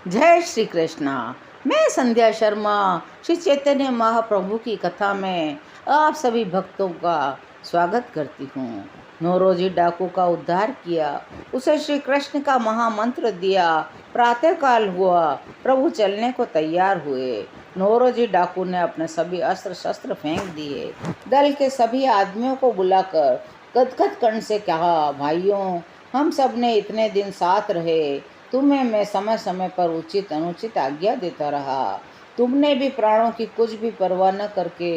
जय श्री कृष्णा। मैं संध्या शर्मा श्री चैतन्य महाप्रभु की कथा में आप सभी भक्तों का स्वागत करती हूँ। नौरोजी डाकू का उद्धार किया, उसे श्री कृष्ण का महामंत्र दिया। प्रातःकाल हुआ, प्रभु चलने को तैयार हुए। नौरोजी डाकू ने अपने सभी अस्त्र शस्त्र फेंक दिए। दल के सभी आदमियों को बुलाकर गदगद कंठ से कहा, भाइयों, हम सब ने इतने दिन साथ रहे, तुम्हें मैं समय समय पर उचित अनुचित आज्ञा देता रहा। तुमने भी प्राणों की कुछ भी परवाह न करके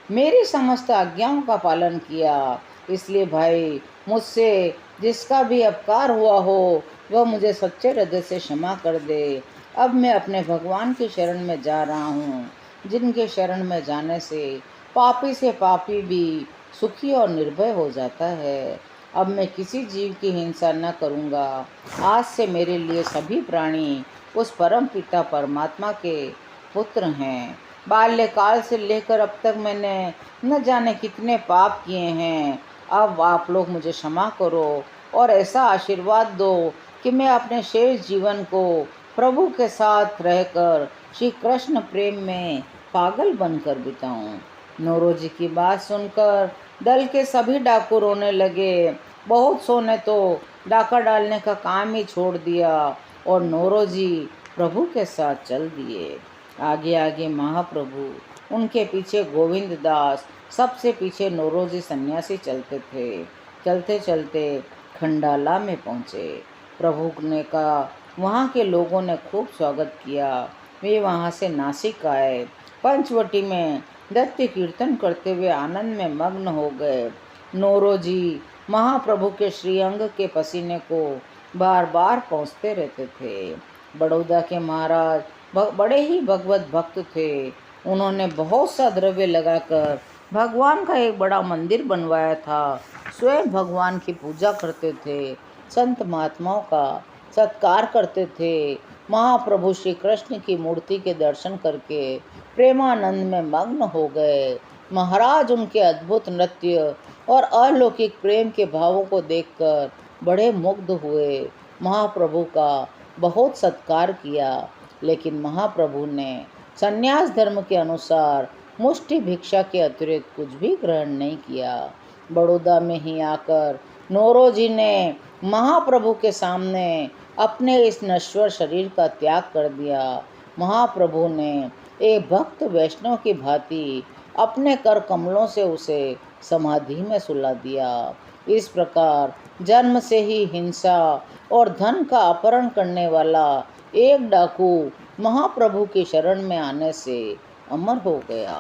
मेरी समस्त आज्ञाओं का पालन किया। इसलिए भाई, मुझसे जिसका भी अपकार हुआ हो वह मुझे सच्चे हृदय से क्षमा कर दे। अब मैं अपने भगवान की शरण में जा रहा हूँ, जिनके शरण में जाने से पापी भी सुखी और निर्भय हो जाता है। अब मैं किसी जीव की हिंसा न करूँगा। आज से मेरे लिए सभी प्राणी उस परम पिता परमात्मा के पुत्र हैं। बाल्यकाल से लेकर अब तक मैंने न जाने कितने पाप किए हैं। अब आप लोग मुझे क्षमा करो और ऐसा आशीर्वाद दो कि मैं अपने शेष जीवन को प्रभु के साथ रहकर श्री कृष्ण प्रेम में पागल बनकर बिताऊं। नौरोजी की बात सुनकर दल के सभी डाकू रोने लगे। बहुत सौ ने तो डाका डालने का काम ही छोड़ दिया और नौरोजी प्रभु के साथ चल दिए। आगे आगे महाप्रभु, उनके पीछे गोविंद दास, सबसे पीछे नौरोजी सन्यासी चलते थे। चलते चलते खंडाला में पहुँचे। प्रभु ने कहा, वहाँ के लोगों ने खूब स्वागत किया। वे वहाँ से नासिक आए। पंचवटी में नृत्य कीर्तन करते हुए आनंद में मग्न हो गए। नौरोजी महाप्रभु के श्रीअंग के पसीने को बार बार पहुँचते रहते थे। बड़ौदा के महाराज बड़े ही भगवत भक्त थे। उन्होंने बहुत सा द्रव्य लगाकर भगवान का एक बड़ा मंदिर बनवाया था। स्वयं भगवान की पूजा करते थे, संत महात्माओं का सत्कार करते थे। महाप्रभु श्री कृष्ण की मूर्ति के दर्शन करके प्रेमानंद में मग्न हो गए। महाराज उनके अद्भुत नृत्य और अलौकिक प्रेम के भावों को देखकर बड़े मुग्ध हुए। महाप्रभु का बहुत सत्कार किया, लेकिन महाप्रभु ने संन्यास धर्म के अनुसार मुष्टि भिक्षा के अतिरिक्त कुछ भी ग्रहण नहीं किया। बड़ौदा में ही आकर नौरोजी ने महाप्रभु के सामने अपने इस नश्वर शरीर का त्याग कर दिया। महाप्रभु ने एक भक्त वैष्णव की भांति अपने कर कमलों से उसे समाधि में सुला दिया। इस प्रकार जन्म से ही हिंसा और धन का अपहरण करने वाला एक डाकू महाप्रभु की शरण में आने से अमर हो गया।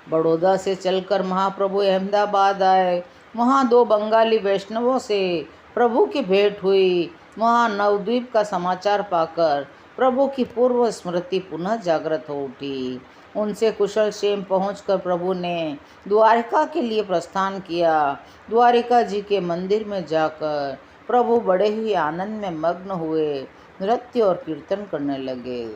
बड़ौदा से चलकर महाप्रभु अहमदाबाद आए। वहाँ दो बंगाली वैष्णवों से प्रभु की भेंट हुई। वहाँ नवद्वीप का समाचार पाकर प्रभु की पूर्व स्मृति पुनः जागृत हो उठी। उनसे कुशल क्षेम पहुंचकर प्रभु ने द्वारिका के लिए प्रस्थान किया। द्वारिका जी के मंदिर में जाकर प्रभु बड़े ही आनंद में मग्न हुए, नृत्य और कीर्तन करने लगे।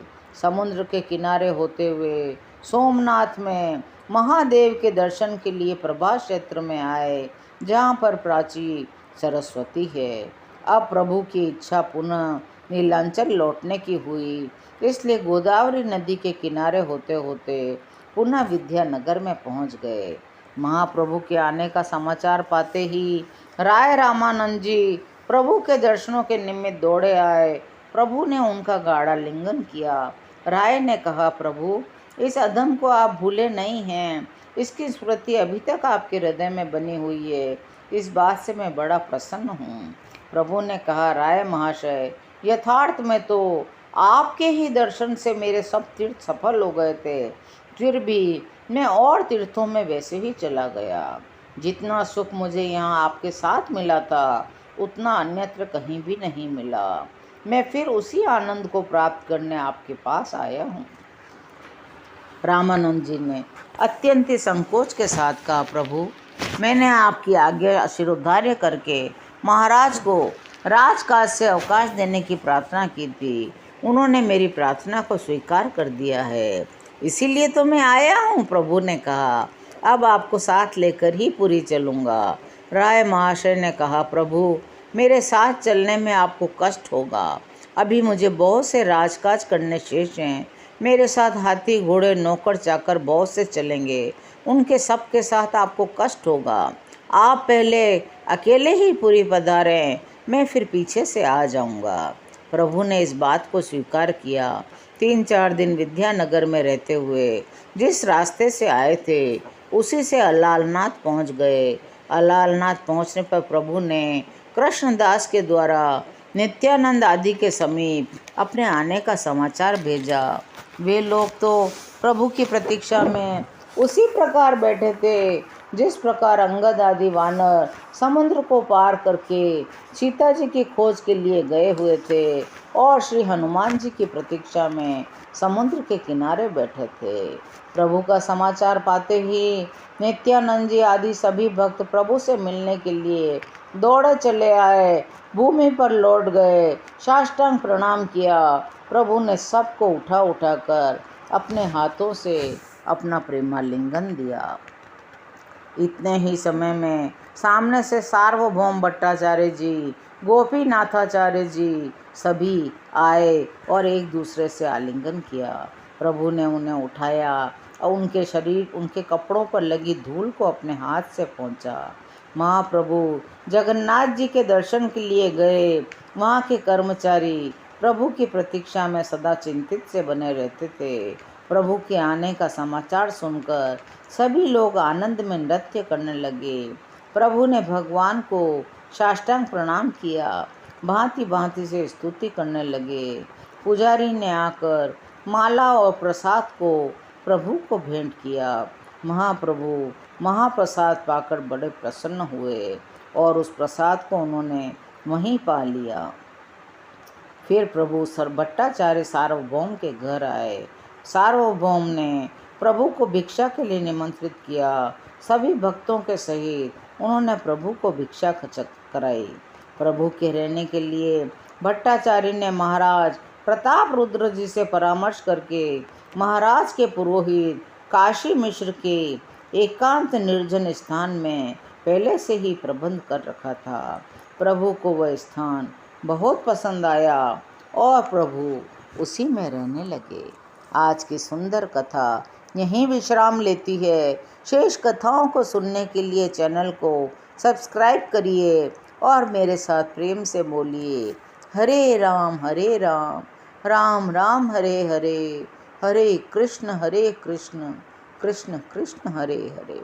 समुद्र के किनारे होते हुए सोमनाथ में महादेव के दर्शन के लिए प्रभास क्षेत्र में आए, जहाँ पर प्राची सरस्वती है। अब प्रभु की इच्छा पुनः नीलांचल लौटने की हुई, इसलिए गोदावरी नदी के किनारे होते होते पुनः विद्यानगर में पहुंच गए। महाप्रभु के आने का समाचार पाते ही राय रामानंद जी प्रभु के दर्शनों के निमित्त दौड़े आए। प्रभु ने उनका गाढ़ा लिंगन किया। राय ने कहा, प्रभु, इस अधम को आप भूले नहीं हैं। इसकी स्मृति अभी तक आपके हृदय में बनी हुई है। इस बात से मैं बड़ा प्रसन्न हूँ। प्रभु ने कहा, राय महाशय, यथार्थ में तो आपके ही दर्शन से मेरे सब तीर्थ सफल हो गए थे। फिर भी मैं और तीर्थों में वैसे ही चला गया। जितना सुख मुझे यहाँ आपके साथ मिला था, उतना अन्यत्र कहीं भी नहीं मिला। मैं फिर उसी आनंद को प्राप्त करने आपके पास आया हूँ। रामानंद जी ने अत्यंत संकोच के साथ कहा, प्रभु, मैंने आपकी आज्ञा शिरोधार्य करके महाराज को राजकाज से अवकाश देने की प्रार्थना की थी। उन्होंने मेरी प्रार्थना को स्वीकार कर दिया है, इसीलिए तो मैं आया हूँ। प्रभु ने कहा, अब आपको साथ लेकर ही पूरी चलूँगा। राय महाशय ने कहा, प्रभु, मेरे साथ चलने में आपको कष्ट होगा। अभी मुझे बहुत से राजकाज करने शेष हैं। मेरे साथ हाथी घोड़े नौकर चाकर बहुत से चलेंगे, उनके सब के साथ आपको कष्ट होगा। आप पहले अकेले ही पुरी पधारें, मैं फिर पीछे से आ जाऊंगा। प्रभु ने इस बात को स्वीकार किया। 3-4 दिन विद्यानगर में रहते हुए जिस रास्ते से आए थे उसी से अलालनाथ पहुंच गए। अलालनाथ पहुंचने पर प्रभु ने कृष्णदास के द्वारा नित्यानंद आदि के समीप अपने आने का समाचार भेजा। वे लोग तो प्रभु की प्रतीक्षा में उसी प्रकार बैठे थे जिस प्रकार अंगद आदि वानर समुद्र को पार करके सीता जी की खोज के लिए गए हुए थे और श्री हनुमान जी की प्रतीक्षा में समुद्र के किनारे बैठे थे। प्रभु का समाचार पाते ही नित्यानंद जी आदि सभी भक्त प्रभु से मिलने के लिए दौड़े चले आए, भूमि पर लौट गए, साष्टांग प्रणाम किया। प्रभु ने सबको उठा उठाकर अपने हाथों से अपना प्रेमालिंगन दिया। इतने ही समय में सामने से सार्वभौम भट्टाचार्य जी, गोपीनाथाचार्य जी सभी आए और एक दूसरे से आलिंगन किया। प्रभु ने उन्हें उठाया और उनके शरीर, उनके कपड़ों पर लगी धूल को अपने हाथ से पहुंचा। महाप्रभु जगन्नाथ जी के दर्शन के लिए गए। वहाँ के कर्मचारी प्रभु की प्रतीक्षा में सदा चिंतित से बने रहते थे। प्रभु के आने का समाचार सुनकर सभी लोग आनंद में नृत्य करने लगे। प्रभु ने भगवान को साष्टांग प्रणाम किया, भांति भांति से स्तुति करने लगे। पुजारी ने आकर माला और प्रसाद को प्रभु को भेंट किया। महाप्रभु महाप्रसाद पाकर बड़े प्रसन्न हुए और उस प्रसाद को उन्होंने वहीं पा लिया। फिर प्रभु भट्टाचार्य सार्वभौम के घर आए। सार्वभौम ने प्रभु को भिक्षा के लिए निमंत्रित किया। सभी भक्तों के सहित उन्होंने प्रभु को भिक्षा कराई। प्रभु के रहने के लिए भट्टाचार्य ने महाराज प्रताप रुद्र जी से परामर्श करके महाराज के पुरोहित काशी मिश्र के एकांत निर्जन स्थान में पहले से ही प्रबंध कर रखा था। प्रभु को वह स्थान बहुत पसंद आया और प्रभु उसी में रहने लगे। आज की सुंदर कथा यहीं विश्राम लेती है। शेष कथाओं को सुनने के लिए चैनल को सब्सक्राइब करिए और मेरे साथ प्रेम से बोलिए हरे राम राम राम हरे हरे, हरे कृष्ण कृष्ण कृष्ण हरे हरे।